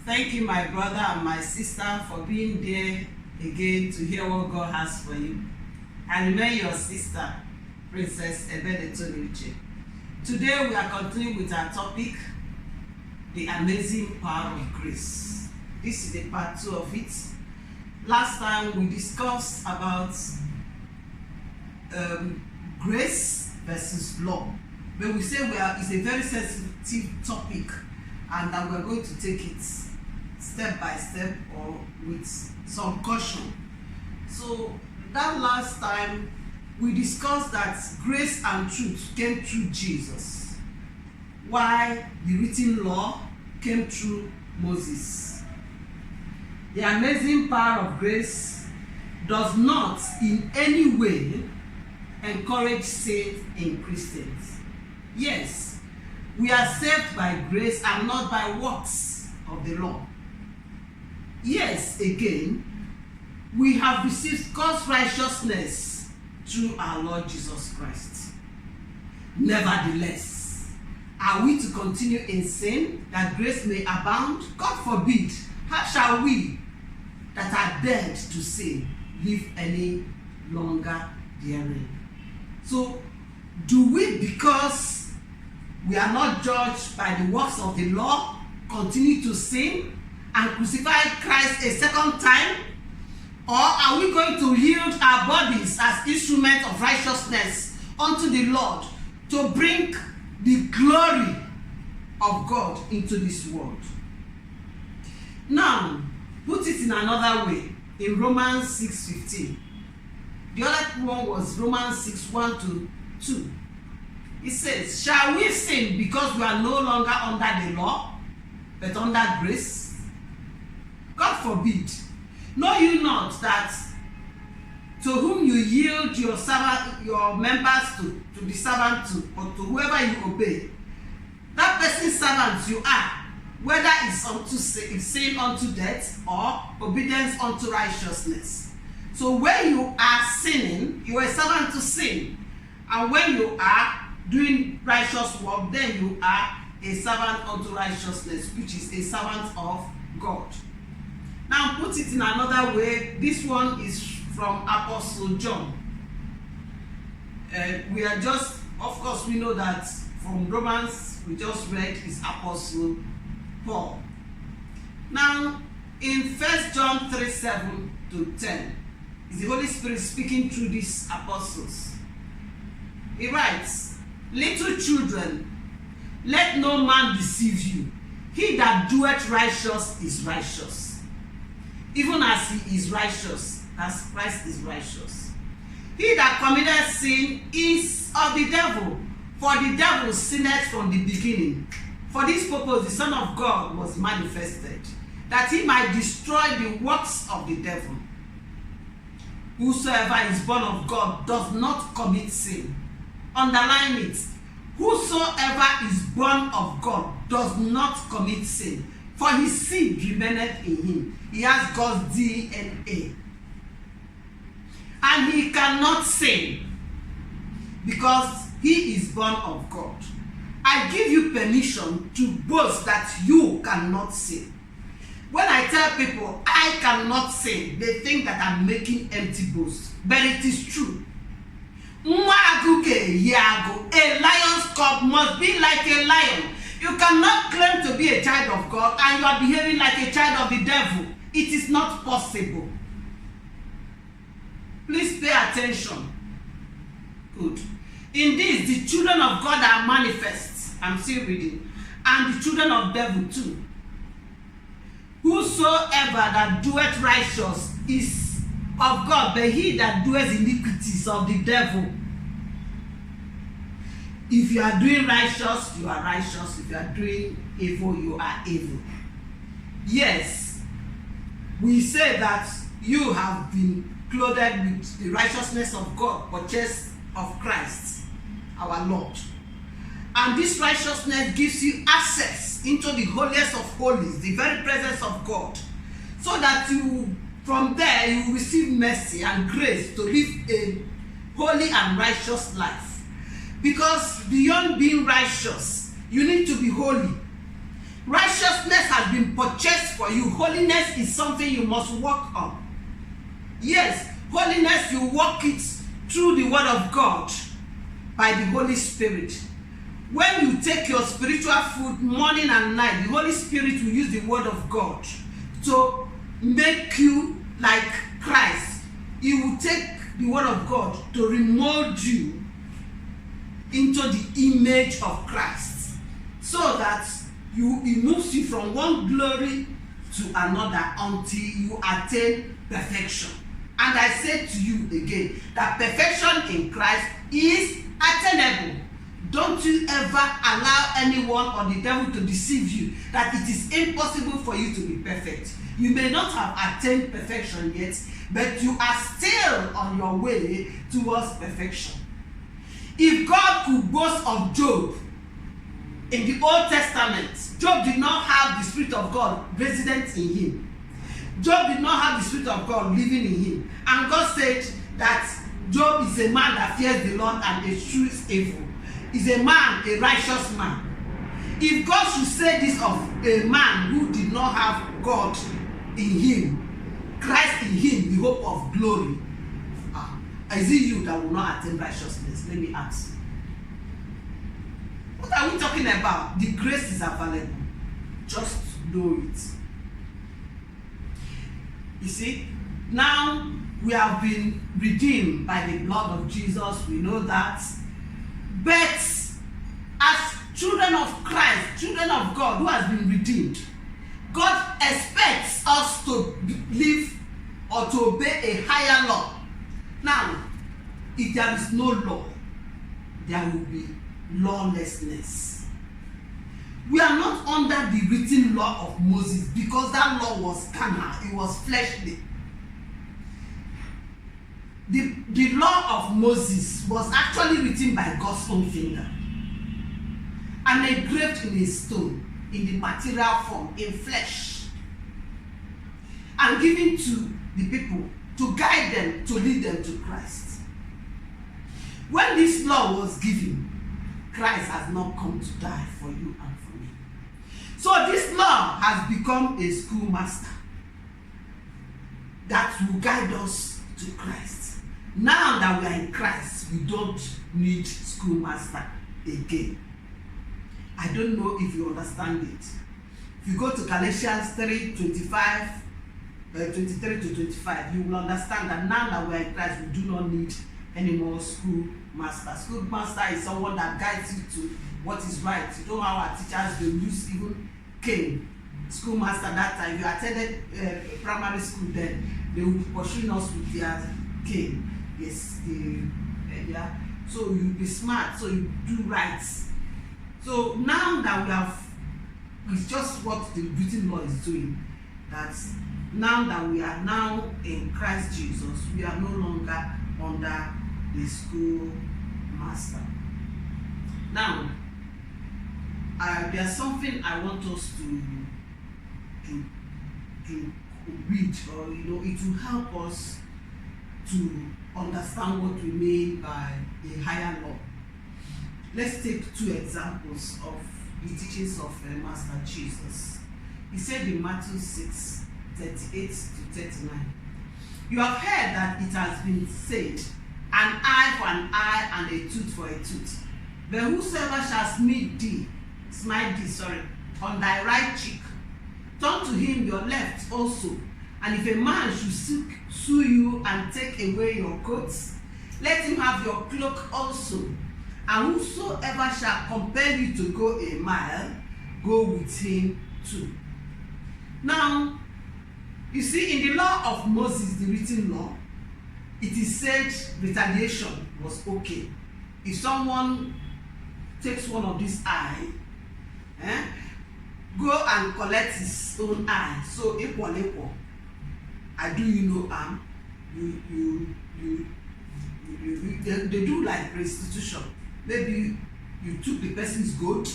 Thank you, my brother and my sister, for being there again to hear what God has for you. I remain your sister, Princess Ebedetoluche. Today we are continuing with our topic, the amazing power of grace. This is the part 2 of it. Last time we discussed about grace versus law. But we say it's a very sensitive topic, and that we're going to take it step by step or with some caution. So that last time we discussed that grace and truth came through Jesus, while the written law came through Moses. The amazing power of grace does not in any way encourage faith in Christians. Yes, we are saved by grace and not by works of the law. Yes, again, we have received God's righteousness through our Lord Jesus Christ. Nevertheless, are we to continue in sin that grace may abound? God forbid. How shall we that are dead to sin live any longer therein? So, do we, because we are not judged by the works of the law, continue to sin and crucify Christ a second time? Or are we going to yield our bodies as instruments of righteousness unto the Lord to bring the glory of God into this world? Now, put it in another way, in Romans 6:15. The other one was Romans 6:1-2. It says, shall we sin because we are no longer under the law, but under grace? God forbid. Know you not that to whom you yield your members to be servant to, or to whoever you obey, that person's servant you are, whether it's unto sin unto death or obedience unto righteousness. So when you are sinning, you are a servant to sin. And when you are doing righteous work, then you are a servant unto righteousness, which is a servant of God. Now put it in another way. This one is from Apostle John. We are just, of course, we know that from Romans we just read is Apostle Paul. Now in 1 John 3:7-10, is the Holy Spirit speaking through these apostles. He writes, little children, let no man deceive you. He that doeth righteous is righteous, even as he is righteous, as Christ is righteous. He that committeth sin is of the devil, for the devil sinned from the beginning. For this purpose the Son of God was manifested, that he might destroy the works of the devil. Whosoever is born of God does not commit sin. Underline it. Whosoever is born of God does not commit sin, for his seed remaineth in him. He has God's DNA. And he cannot sin because he is born of God. I give you permission to boast that you cannot sin. When I tell people I cannot sin, they think that I'm making empty boasts. But it is true. A lion's cub must be like a lion. You cannot claim to be a child of God and you are behaving like a child of the devil. It is not possible. Please pay attention. Good. In this, the children of God are manifest. I'm still reading. And the children of devil too. Whosoever that doeth righteous is of God, but he that doeth iniquities of the devil. If you are doing righteous, you are righteous. If you are doing evil, you are evil. Yes, we say that you have been clothed with the righteousness of God, purchased of Christ, our Lord. And this righteousness gives you access into the holiest of holies, the very presence of God, so that you, from there, you will receive mercy and grace to live a holy and righteous life. Because beyond being righteous, you need to be holy. Righteousness has been purchased for for you. Holiness is something you must work on. Yes, holiness, you work it through the word of God by the Holy Spirit. When you take your spiritual food morning and night, the Holy Spirit will use the word of God to make you like Christ. He will take the word of God to remold you into the image of Christ, so that it moves you from one glory to another until you attain perfection. And I say to you again that perfection in Christ is attainable. Don't you ever allow anyone or the devil to deceive you that it is impossible for you to be perfect. You may not have attained perfection yet, but you are still on your way towards perfection. If God could boast of Job in the Old Testament, Job did not have the Spirit of God resident in him. Job did not have the Spirit of God living in him. And God said that Job is a man that fears the Lord and eschews evil. Is a man, a righteous man. If God should say this of a man who did not have God in him, Christ in him, the hope of glory, is it you that will not attain righteousness? Let me ask. What are we talking about? The grace is available. Just know it. You see, now we have been redeemed by the blood of Jesus. We know that. But as children of Christ, children of God who has been redeemed, God expects us to live or to obey a higher law. Now, if there is no law, there will be lawlessness. We are not under the written law of Moses because that law was carnal, it was fleshly. The law of Moses was actually written by God's own finger and engraved in a stone, in the material form, in flesh, and given to the people to guide them, to lead them to Christ. When this law was given, Christ has not come to die for you and for me. So this law has become a schoolmaster that will guide us to Christ. Now that we are in Christ, we don't need schoolmaster again. I don't know if you understand it. If you go to Galatians 3:25, 23 to 25, you will understand that now that we are in Christ, we do not need any more schoolmaster. Schoolmaster is someone that guides you to what is right. You know how our teachers, they use even cane. Schoolmaster that time, if you attended primary school, then they would be pursuing us with their cane. Yes, yeah. So you be smart, so you do right. So now that we have, it's just what the written law is doing. That now that we are now in Christ Jesus, we are no longer under the schoolmaster. Now, there's something I want us to read, or it will help us to understand what we mean by a higher law. Let's take two examples of the teachings of Master Jesus. He said in Matthew 6:38 to 39, you have heard that it has been said, an eye for an eye and a tooth for a tooth. But whosoever shall smite thee on thy right cheek, turn to him your left also. And if a man should sue you and take away your coats, let him have your cloak also. And whosoever shall compel you to go a mile, go with him too. Now, you see, in the law of Moses, the written law, it is said retaliation was okay. If someone takes one of these eye, go and collect his own eye. So equal. I do you no harm. They do like restitution. Maybe you took the person's goat,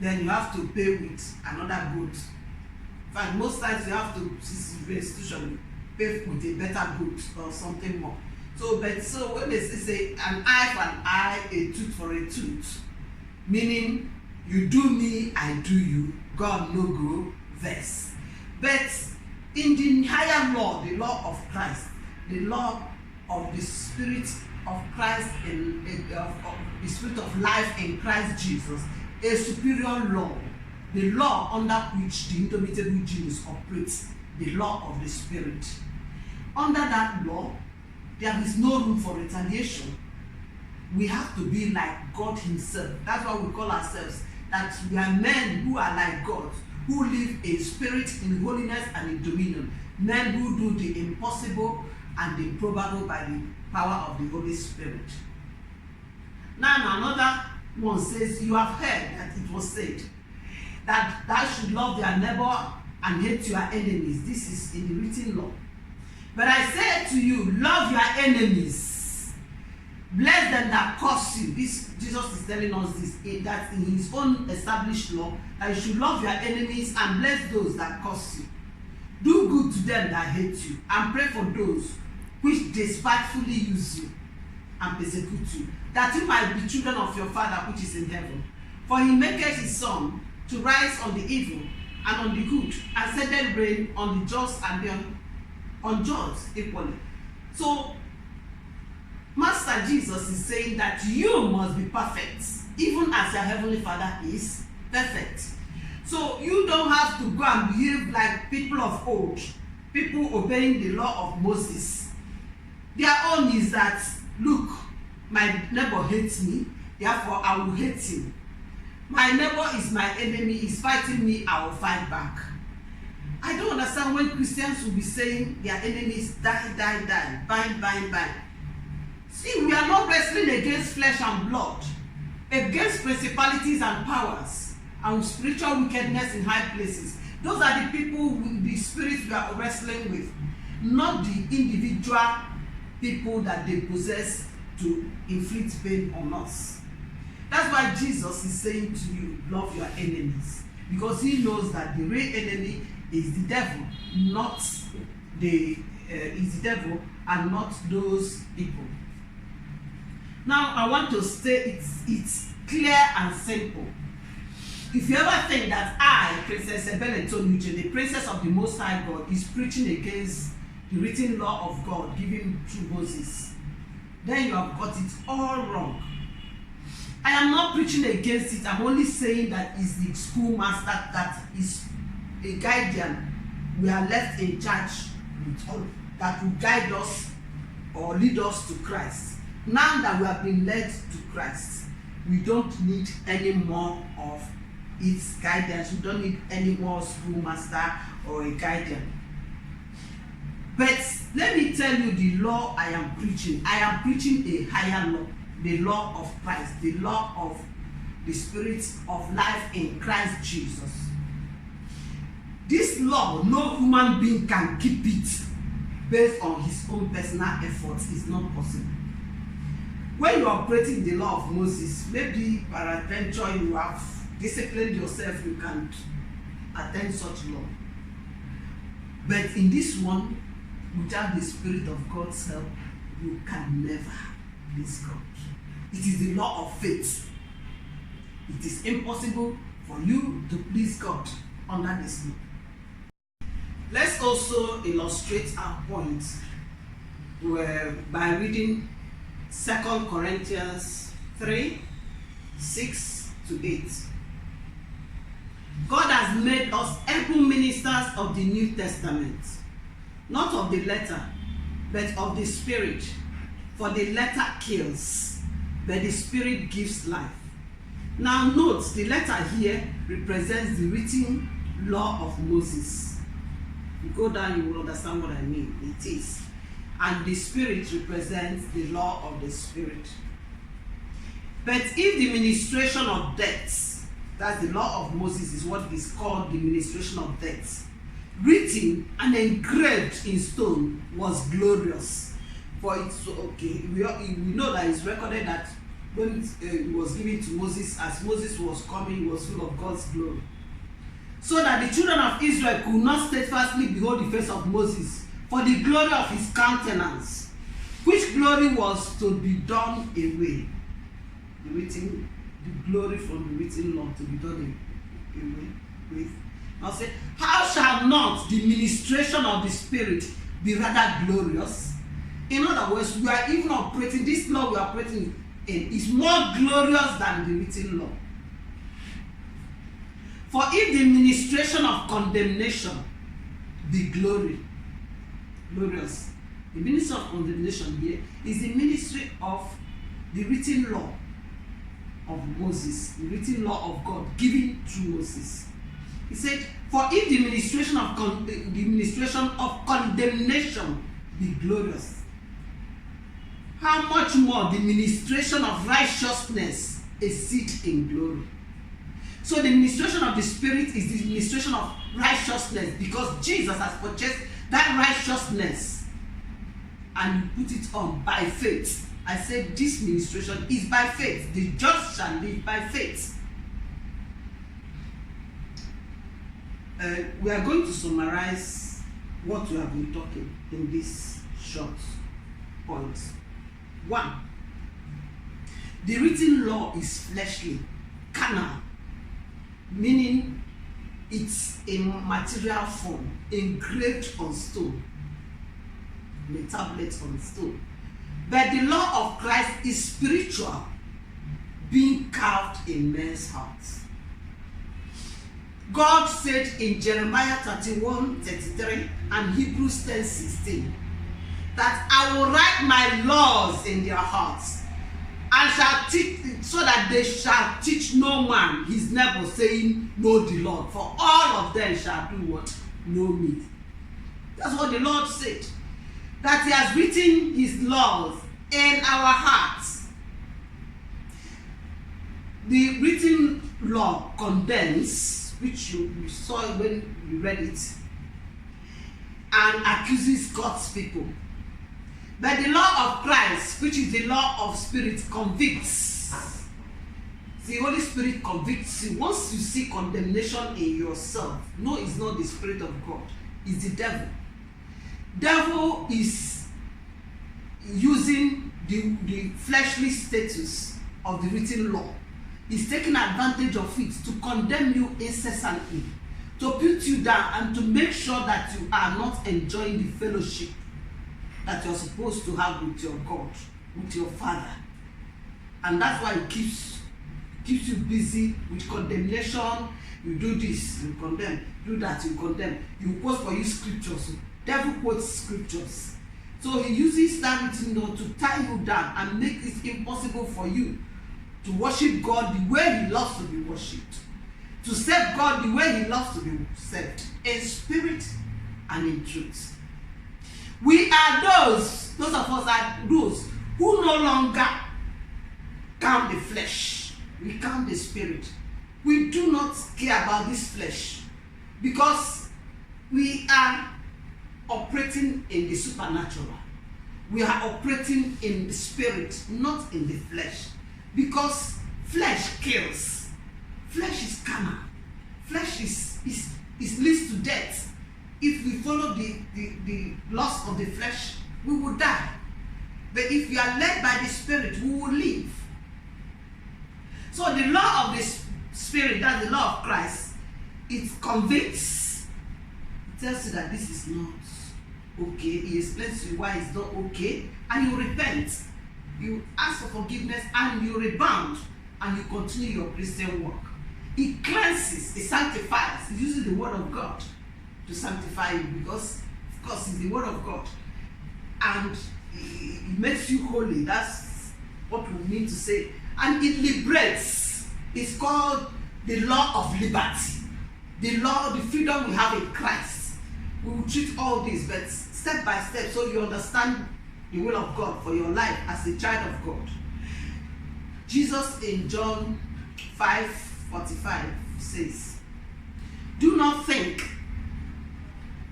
then you have to pay with another goat. In fact, most times you have to restitution, pay with a better goat or something more. So when they say an eye for an eye, a tooth for a tooth, meaning you do me, I do you, God no go vex. But in the higher law, the law of Christ, the law of the Spirit of Christ, of the Spirit of life in Christ Jesus, a superior law, the law under which the indomitable genius operates, the law of the Spirit. Under that law, there is no room for retaliation. We have to be like God himself. That's why we call ourselves that we are men who are like God, who live in spirit, in holiness, and in dominion. Men who do the impossible and the improbable by the power of the Holy Spirit. Now another one says, you have heard that it was said that thou should love thy neighbor and hate your enemies. This is in the written law. But I say to you, love your enemies. Bless them that curse you. This Jesus is telling us this, that in his own established law, that you should love your enemies and bless those that curse you. Do good to them that hate you, and pray for those which despitefully use you and persecute you, that you might be children of your Father which is in heaven. For he maketh his sun to rise on the evil and on the good, and sendeth rain on the just and the unjust equally. So Master Jesus is saying that you must be perfect, even as your heavenly Father is perfect. So you don't have to go and behave like people of old, people obeying the law of Moses. Their own is that, look, my neighbor hates me, therefore I will hate him. My neighbor is my enemy, he's fighting me, I will fight back. I don't understand when Christians will be saying their enemies die, die, die, bind, bind, bind. See, we are not wrestling against flesh and blood, against principalities and powers and spiritual wickedness in high places. Those are the people with the spirits we are wrestling with, not the individual people that they possess to inflict pain on us. That's why Jesus is saying to you, love your enemies, because he knows that the real enemy is the devil, not is the devil and not those people. Now I want to say it's clear and simple. If you ever think that I, Princess Ebele Tonuche, the princess of the Most High God, is preaching against the written law of God given through Moses, then you have got it all wrong. I am not preaching against it. I'm only saying that it's the schoolmaster that is a guardian. We are left in charge with all that will guide us or lead us to Christ. Now that we have been led to Christ, we don't need any more of its guidance. We don't need any more schoolmaster or a guardian. But let me tell you the law I am preaching. I am preaching a higher law, the law of Christ, the law of the Spirit of life in Christ Jesus. This law, no human being can keep it based on his own personal efforts. It's not possible. When you are operating the law of Moses, maybe peradventure you have disciplined yourself, you can attain such law. But in this one, without the Spirit of God's help, you can never please God. It is the law of faith. It is impossible for you to please God under this law. Let's also illustrate our point by reading 2 Corinthians 3, 6 to 8. God has made us able ministers of the New Testament, not of the letter, but of the Spirit. For the letter kills, but the Spirit gives life. Now note, the letter here represents the written law of Moses. You go down, you will understand what I mean. It is. And the Spirit represents the law of the Spirit. But if the ministration of death, that's the law of Moses, is what is called the ministration of death, written and engraved in stone, was glorious. For it's okay. We know that it's recorded that when it was given to Moses, as Moses was coming, he was full of God's glory. So that the children of Israel could not steadfastly behold the face of Moses, for the glory of his countenance, which glory was to be done away. The glory from the written law to be done away with. I'll say, how shall not the ministration of the Spirit be rather glorious? In other words, we are even operating, this law we are operating in is more glorious than the written law. For if the ministration of condemnation be glorious, the ministry of condemnation here is the ministry of the written law of Moses, the written law of God given to Moses. He said, for if the ministration of condemnation be glorious, how much more the ministration of righteousness exceed in glory. So the ministration of the Spirit is the ministration of righteousness, because Jesus has purchased that righteousness and you put it on by faith. I said this ministration is by faith. The just shall live by faith. We are going to summarize what we have been talking in this short point. 1. The written law is fleshly, carnal, meaning it's a material form, engraved on stone, the tablet on stone. But the law of Christ is spiritual, being carved in men's hearts. God said in Jeremiah 31:33 and Hebrews 10:16 that I will write my laws in their hearts and shall teach, so that they shall teach no man his neighbor, saying, know the Lord, for all of them shall do what? Know me. That's what the Lord said. That he has written his laws in our hearts. The written law condemns, which you saw when you read it, and accuses God's people. But the law of Christ, which is the law of Spirit, convicts. The Holy Spirit convicts you. Once you see condemnation in yourself, no, it's not the Spirit of God, it's the devil. Devil is using the fleshly status of the written law. He's taking advantage of it to condemn you incessantly, to put you down, and to make sure that you are not enjoying the fellowship that you're supposed to have with your God, with your Father. And that's why it keeps you busy with condemnation. You do this, you condemn. Do that, you condemn. You quote for you scriptures. Devil quotes scriptures. So he uses that written law to tie you down and make it impossible for you to worship God the way he loves to be worshipped, to serve God the way he loves to be served, in spirit and in truth. We are those of us are those who no longer count the flesh. We count the spirit. We do not care about this flesh because we are operating in the supernatural. We are operating in the spirit, not in the flesh. Because flesh kills. Flesh is carnal. Flesh is leads to death. If we follow the lust of the flesh, we will die. But if we are led by the Spirit, we will live. So the law of the Spirit, that's the law of Christ, it convicts. It tells you that this is not okay. He explains to you why it's not okay. And you repent. You ask for forgiveness and you rebound and you continue your Christian work. It cleanses, it sanctifies. It uses the word of God to sanctify you because, of course, it's the word of God. And it makes you holy. That's what we mean to say. And it liberates. It's called the law of liberty. The law, the freedom we have in Christ. We will treat all this, but step by step, so you understand the will of God for your life as a child of God. Jesus in John 5:45 says, do not think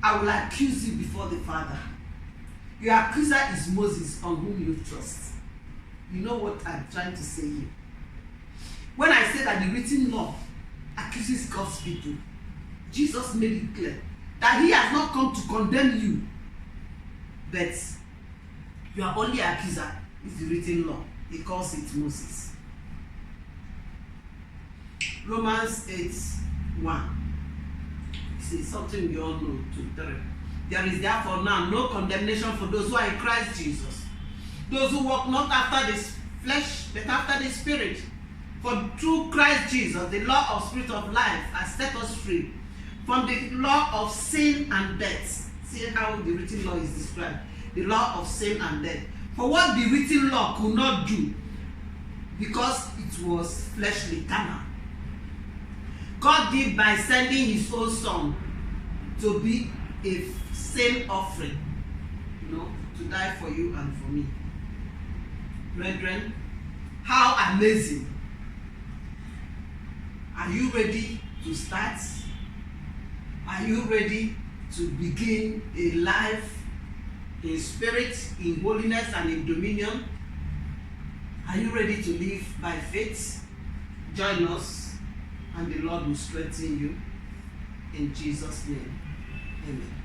I will accuse you before the Father. Your accuser is Moses, on whom you trust. You know what I'm trying to say here. When I say that the written law accuses God's people, Jesus made it clear that he has not come to condemn you, but your only accuser is the written law. He calls it Moses. Romans 8:1. This is something we all know to 3. There is therefore now no condemnation for those who are in Christ Jesus. Those who walk not after the flesh, but after the Spirit. For through Christ Jesus, the law of Spirit of life has set us free from the law of sin and death. See how the written law is described. The law of sin and death. For what the written law could not do, because it was fleshly, carnal, God did by sending his own Son to be a sin offering, to die for you and for me. Brethren, how amazing. Are you ready to start? Are you ready to begin a life in spirit, in holiness, and in dominion? Are you ready to live by faith? Join us, and the Lord will strengthen you. In Jesus' name, amen.